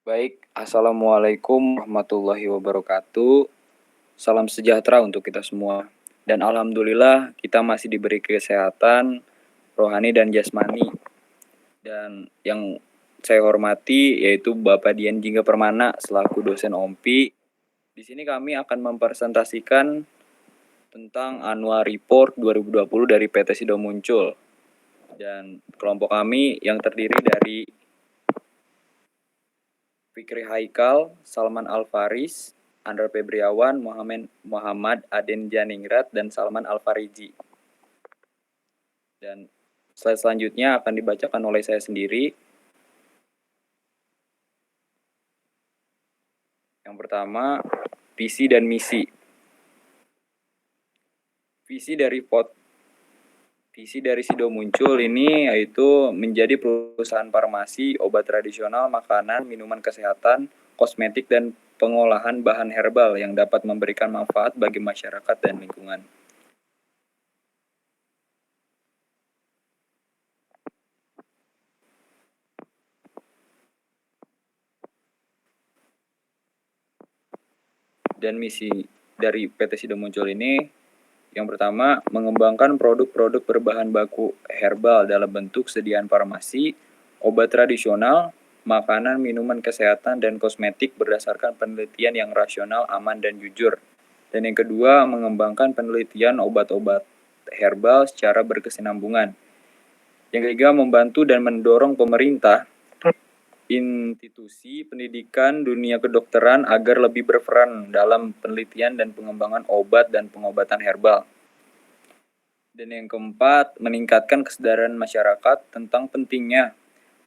Baik, Assalamualaikum warahmatullahi wabarakatuh. Salam sejahtera untuk kita semua. Dan Alhamdulillah kita masih diberi kesehatan, rohani dan jasmani. Dan yang saya hormati yaitu Bapak Dian Jingga Permana selaku dosen OMPI. Di sini kami akan mempresentasikan tentang Annual Report 2020 dari PT Sido Muncul. Dan kelompok kami yang terdiri dari Fikri Haikal, Salman Al-Faris, Andra Febriawan, Muhammad Aden Janingrat, dan Salman Al-Fariji. Dan slide selanjutnya akan dibacakan oleh saya sendiri. Yang pertama, visi dan misi. Visi dari Sido Muncul ini yaitu menjadi perusahaan farmasi, obat tradisional, makanan, minuman kesehatan, kosmetik, dan pengolahan bahan herbal yang dapat memberikan manfaat bagi masyarakat dan lingkungan. Dan misi dari PT Sido Muncul ini yang pertama, mengembangkan produk-produk berbahan baku herbal dalam bentuk sediaan farmasi, obat tradisional, makanan, minuman kesehatan, dan kosmetik berdasarkan penelitian yang rasional, aman, dan jujur. Dan yang kedua, mengembangkan penelitian obat-obat herbal secara berkesinambungan. Yang ketiga, membantu dan mendorong pemerintah, institusi pendidikan dunia kedokteran agar lebih berperan dalam penelitian dan pengembangan obat dan pengobatan herbal. Dan yang keempat, meningkatkan kesadaran masyarakat tentang pentingnya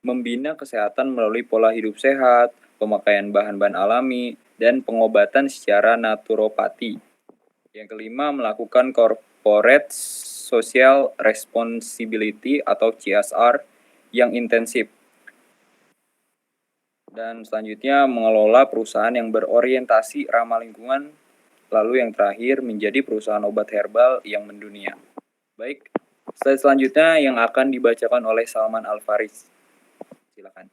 membina kesehatan melalui pola hidup sehat, pemakaian bahan-bahan alami, dan pengobatan secara naturopati. Yang kelima, melakukan corporate social responsibility atau CSR yang intensif. Dan selanjutnya, mengelola perusahaan yang berorientasi ramah lingkungan. Lalu yang terakhir, menjadi perusahaan obat herbal yang mendunia. Baik, slide selanjutnya yang akan dibacakan oleh Salman Al-Faris. Silakan.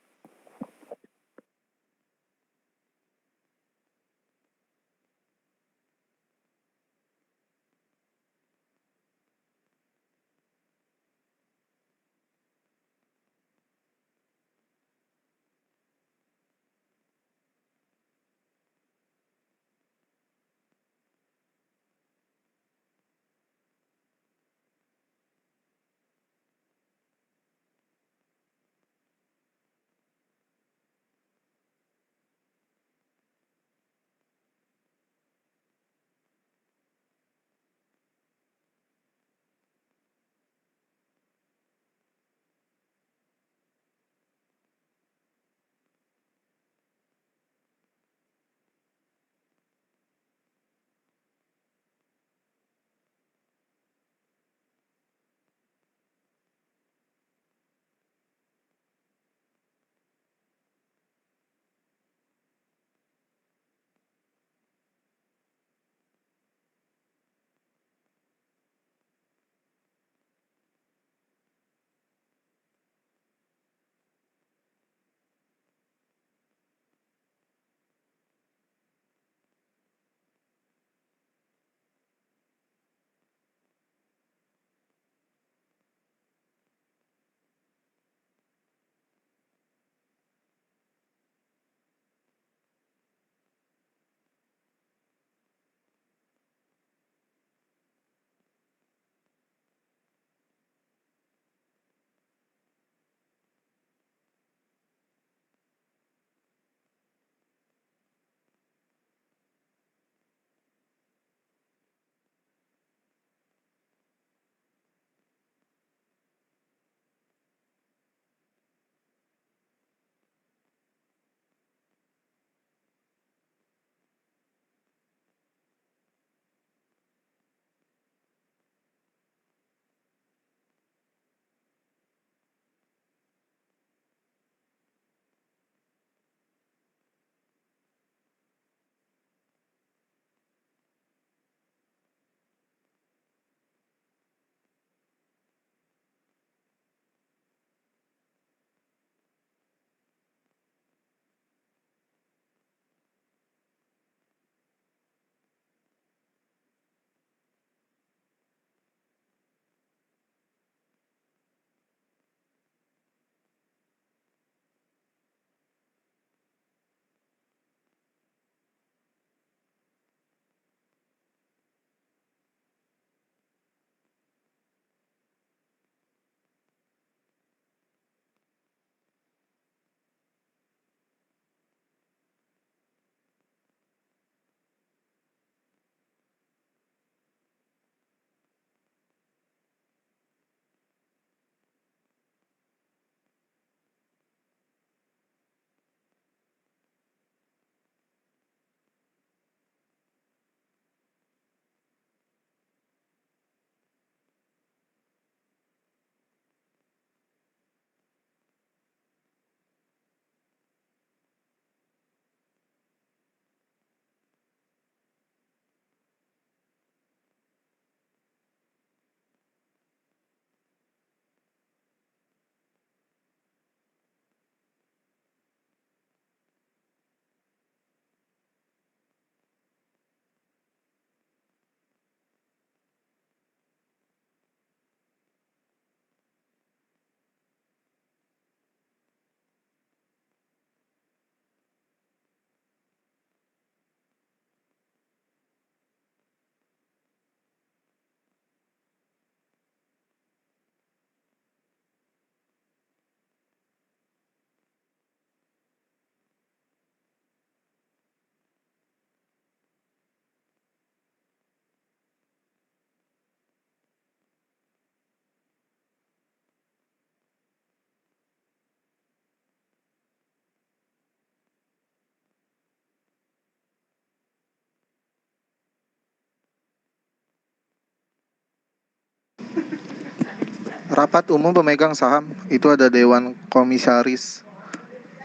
Rapat umum pemegang saham itu ada Dewan Komisaris,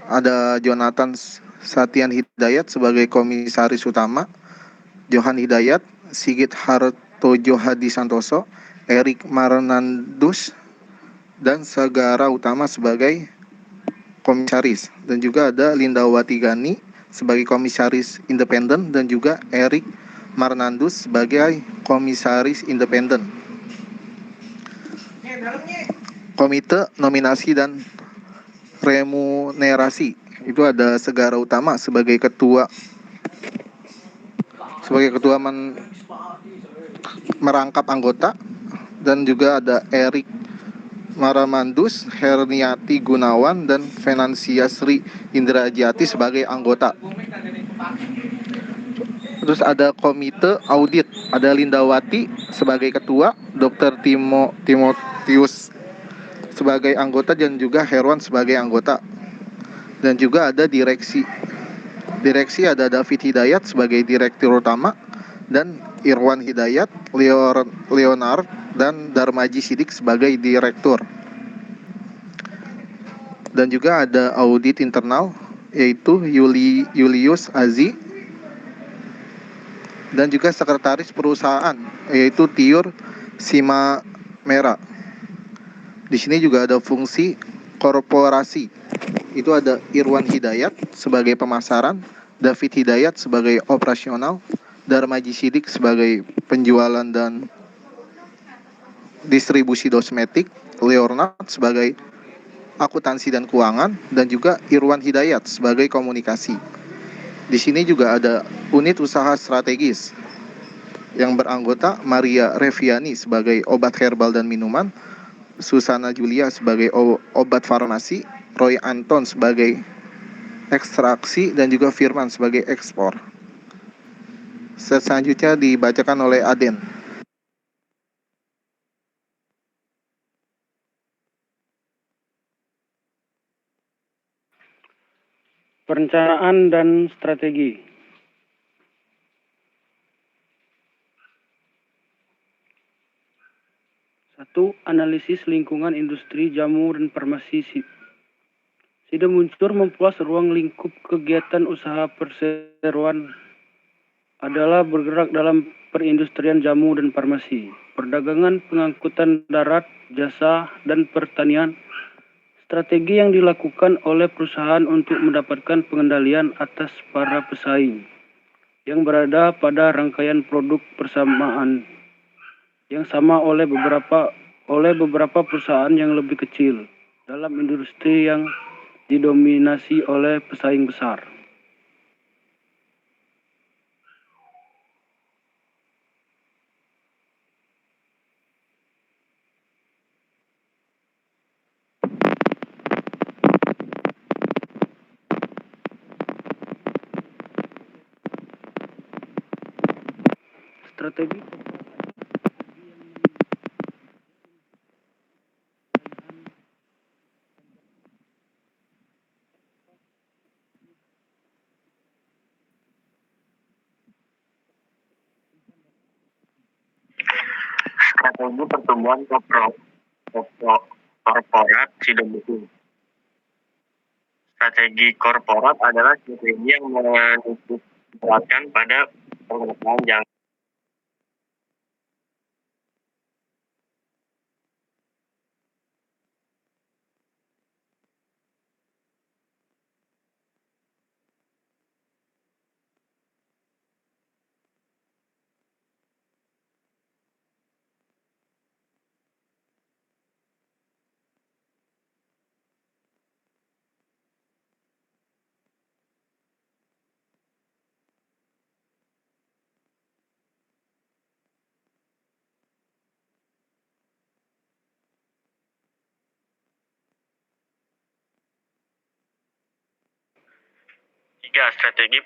ada Jonathan Satian Hidayat sebagai komisaris utama, Johan Hidayat, Sigit Hartojo Hadi Santoso, Erik Marnandus, dan Sagara Utama sebagai komisaris. Dan juga ada Lindawati Gani sebagai komisaris independen dan juga Erik Marnandus sebagai komisaris independen. Komite Nominasi dan Remunerasi itu ada Segara Utama sebagai ketua merangkap anggota, dan juga ada Erik Maramandus, Herniati Gunawan, dan Venansia Sri Indrajati sebagai anggota. Terus ada komite audit, ada Lindawati sebagai ketua, Dr. Timotius sebagai anggota, dan juga Herwan sebagai anggota. Dan juga ada direksi ada David Hidayat sebagai direktur utama, dan Irwan Hidayat, Leonard, dan Darmaji Sidik sebagai direktur. Dan juga ada audit internal, yaitu Julius Azi, dan juga sekretaris perusahaan, yaitu Tiur Simamera. Di sini juga ada fungsi korporasi, itu ada Irwan Hidayat sebagai pemasaran, David Hidayat sebagai operasional, Darmaji Sidik sebagai penjualan dan distribusi kosmetik, Leonard sebagai akuntansi dan keuangan, dan juga Irwan Hidayat sebagai komunikasi. Di sini juga ada unit usaha strategis yang beranggota Maria Reviani sebagai obat herbal dan minuman, Susana Julia sebagai obat farmasi, Roy Anton sebagai ekstraksi, dan juga Firman sebagai ekspor. Selanjutnya dibacakan oleh Aden. Perencanaan dan strategi. Satu, analisis lingkungan industri jamu dan farmasi. Sido-Muncul memperluas ruang lingkup kegiatan usaha perseroan adalah bergerak dalam perindustrian jamu dan farmasi, perdagangan, pengangkutan darat, jasa, dan pertanian. Strategi yang dilakukan oleh perusahaan untuk mendapatkan pengendalian atas para pesaing yang berada pada rangkaian produk persamaan yang sama oleh beberapa perusahaan yang lebih kecil dalam industri yang didominasi oleh pesaing besar. Strategi pertumbuhan korporat Sido-Muncul. Strategi korporat adalah strategi yang menempatkan pada pengelolaan jangka strategi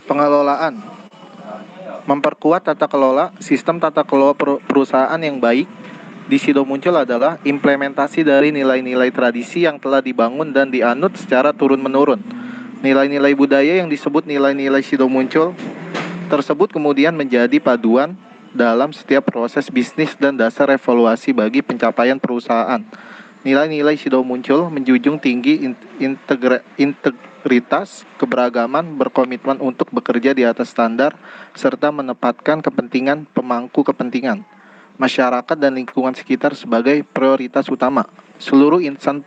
Pengelolaan. Memperkuat tata kelola, sistem tata kelola perusahaan yang baik di Sido Muncul adalah implementasi dari nilai-nilai tradisi yang telah dibangun dan dianut secara turun-menurun. Nilai-nilai budaya yang disebut nilai-nilai Sido Muncul tersebut kemudian menjadi paduan dalam setiap proses bisnis dan dasar evaluasi bagi pencapaian perusahaan. Nilai-nilai Sido Muncul menjunjung tinggi integritas, keberagaman, berkomitmen untuk bekerja di atas standar, serta menempatkan kepentingan pemangku kepentingan, masyarakat dan lingkungan sekitar sebagai prioritas utama. Seluruh insan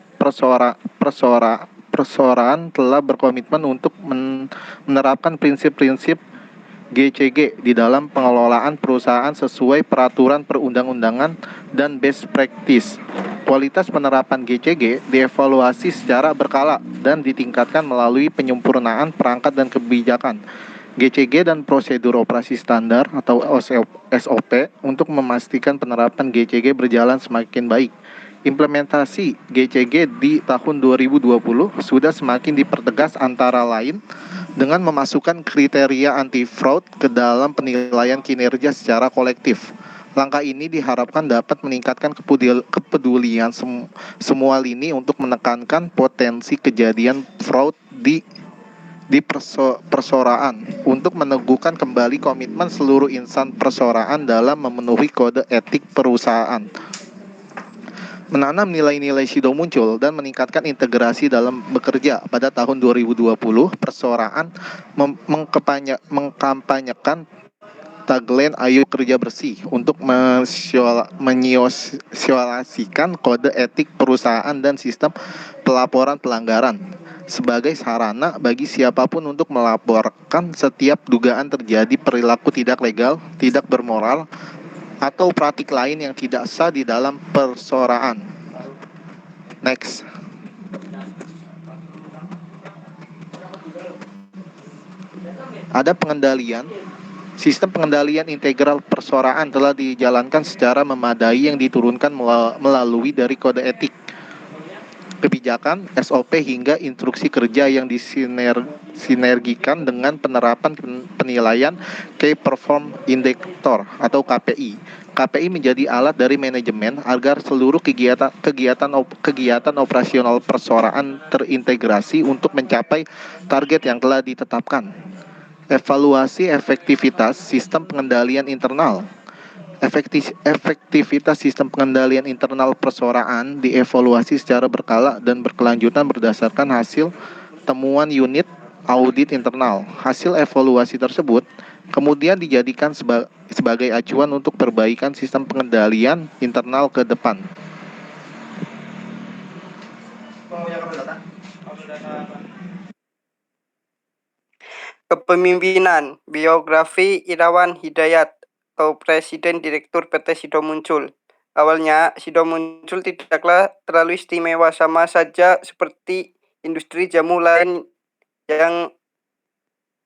perseorangan telah berkomitmen untuk menerapkan prinsip-prinsip GCG di dalam pengelolaan perusahaan sesuai peraturan perundang-undangan dan best practice. Kualitas penerapan GCG dievaluasi secara berkala dan ditingkatkan melalui penyempurnaan perangkat dan kebijakan GCG dan prosedur operasi standar atau SOP untuk memastikan penerapan GCG berjalan semakin baik. Implementasi GCG di tahun 2020 sudah semakin dipertegas antara lain dengan memasukkan kriteria anti-fraud ke dalam penilaian kinerja secara kolektif. Langkah ini diharapkan dapat meningkatkan kepedulian semua lini untuk menekankan potensi kejadian fraud di perseorangan untuk meneguhkan kembali komitmen seluruh insan perseorangan dalam memenuhi kode etik perusahaan. Menanam nilai-nilai Sido Muncul dan meningkatkan integrasi dalam bekerja. Pada tahun 2020, perseorangan mengkampanyekan tagline Ayo Kerja Bersih untuk menyosialisasikan kode etik perusahaan dan sistem pelaporan pelanggaran sebagai sarana bagi siapapun untuk melaporkan setiap dugaan terjadi perilaku tidak legal, tidak bermoral, atau praktik lain yang tidak sah di dalam perseorangan. Next. Ada pengendalian. Sistem pengendalian integral perseorangan telah dijalankan secara memadai yang diturunkan melalui dari kode etik, kebijakan, SOP hingga instruksi kerja yang disinergikan dengan penerapan penilaian Key Performance Indicator atau KPI. KPI menjadi alat dari manajemen agar seluruh kegiatan operasional perseorangan terintegrasi untuk mencapai target yang telah ditetapkan. Evaluasi efektivitas sistem pengendalian internal. Efektivitas sistem pengendalian internal perseorangan dievaluasi secara berkala dan berkelanjutan berdasarkan hasil temuan unit audit internal. Hasil evaluasi tersebut kemudian dijadikan sebagai acuan untuk perbaikan sistem pengendalian internal ke depan. Kepemimpinan. Biografi Irawan Hidayat atau Presiden Direktur PT Sido Muncul. Awalnya, Sido Muncul tidaklah terlalu istimewa, sama saja seperti industri jamu lain yang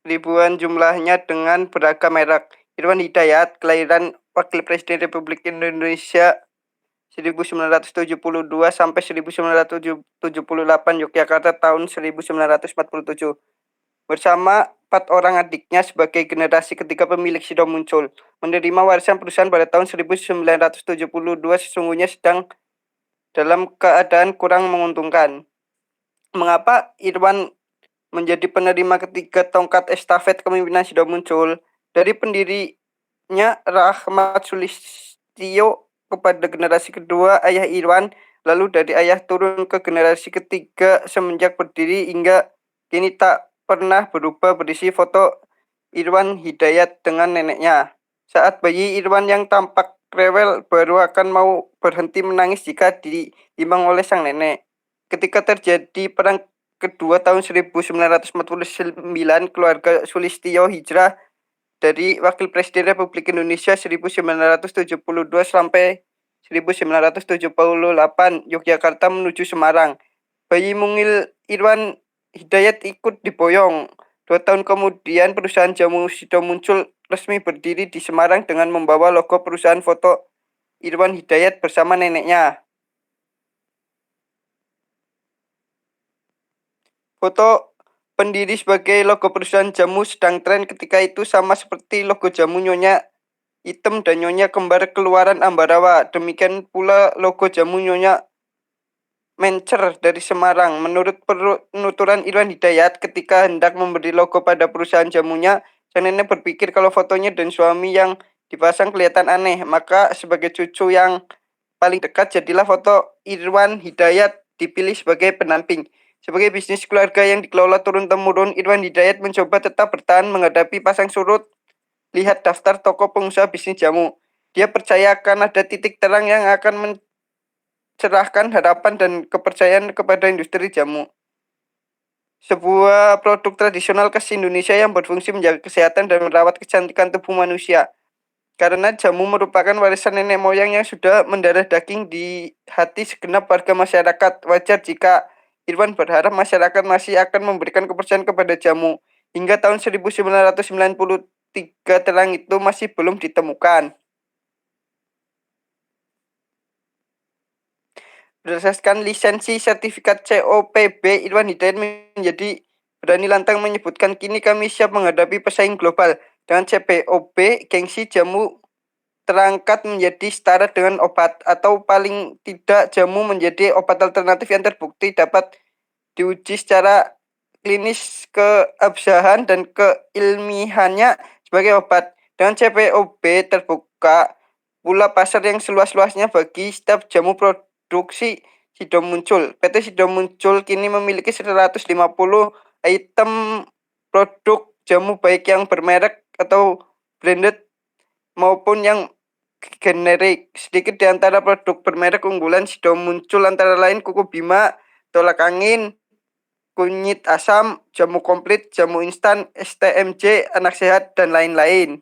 ribuan jumlahnya dengan beragam merek. Irawan Hidayat, kelahiran Wakil Presiden Republik Indonesia 1972 sampai 1978, Yogyakarta tahun 1947. Bersama 4 orang adiknya sebagai generasi ketiga pemilik Sido Muncul, menerima warisan perusahaan pada tahun 1972 sesungguhnya sedang dalam keadaan kurang menguntungkan. Mengapa Irwan menjadi penerima ketiga tongkat estafet kepemimpinan Sido Muncul? Dari pendirinya Rahmat Sulistyo kepada generasi kedua ayah Irwan, lalu dari ayah turun ke generasi ketiga semenjak berdiri hingga kini tak pernah berubah, berisi foto Irwan Hidayat dengan neneknya. Saat bayi Irwan yang tampak rewel baru akan mau berhenti menangis jika diimbang oleh sang nenek. Ketika terjadi perang kedua tahun 1949, keluarga Sulistyo hijrah dari Wakil Presiden Republik Indonesia 1972 sampai 1978 Yogyakarta menuju Semarang. Bayi mungil Irwan Hidayat ikut diboyong. 2 tahun kemudian perusahaan jamu Sido Muncul resmi berdiri di Semarang dengan membawa logo perusahaan, foto Irwan Hidayat bersama neneknya. Foto pendiri sebagai logo perusahaan jamu sedang tren ketika itu, sama seperti logo jamu Nyonya Hitam dan Nyonya Kembar keluaran Ambarawa. Demikian pula logo jamu Nyonya Mencer dari Semarang. Menurut penuturan Irwan Hidayat, ketika hendak memberi logo pada perusahaan jamunya, sang nenek berpikir kalau fotonya dan suami yang dipasang kelihatan aneh. Maka sebagai cucu yang paling dekat, jadilah foto Irwan Hidayat dipilih sebagai pendamping. Sebagai bisnis keluarga yang dikelola turun-temurun, Irwan Hidayat mencoba tetap bertahan menghadapi pasang surut. Lihat daftar toko pengusaha bisnis jamu. Dia percaya akan ada titik terang yang akan mencerahkan harapan dan kepercayaan kepada industri jamu. Sebuah produk tradisional khas Indonesia yang berfungsi menjaga kesehatan dan merawat kecantikan tubuh manusia. Karena jamu merupakan warisan nenek moyang yang sudah mendarah daging di hati segenap warga masyarakat. Wajar jika Irwan berharap masyarakat masih akan memberikan kepercayaan kepada jamu. Hingga tahun 1993 terang itu masih belum ditemukan. Berdasarkan lisensi sertifikat COPB, Irwan Hidayat menjadi berani lantang menyebutkan, kini kami siap menghadapi pesaing global. Dengan CPOB, gengsi jamu terangkat menjadi setara dengan obat, atau paling tidak jamu menjadi obat alternatif yang terbukti dapat diuji secara klinis keabsahan dan keilmiahannya sebagai obat. Dengan CPOB terbuka pula pasar yang seluas-luasnya bagi setiap jamu produksi Sido Muncul. PT Sido Muncul kini memiliki 150 item produk jamu, baik yang bermerek atau branded maupun yang generik. Sedikit di antara produk bermerek unggulan Sido Muncul antara lain Kuku Bima, tolak angin, kunyit asam, jamu komplit, jamu instan, STMJ, anak sehat, dan lain-lain.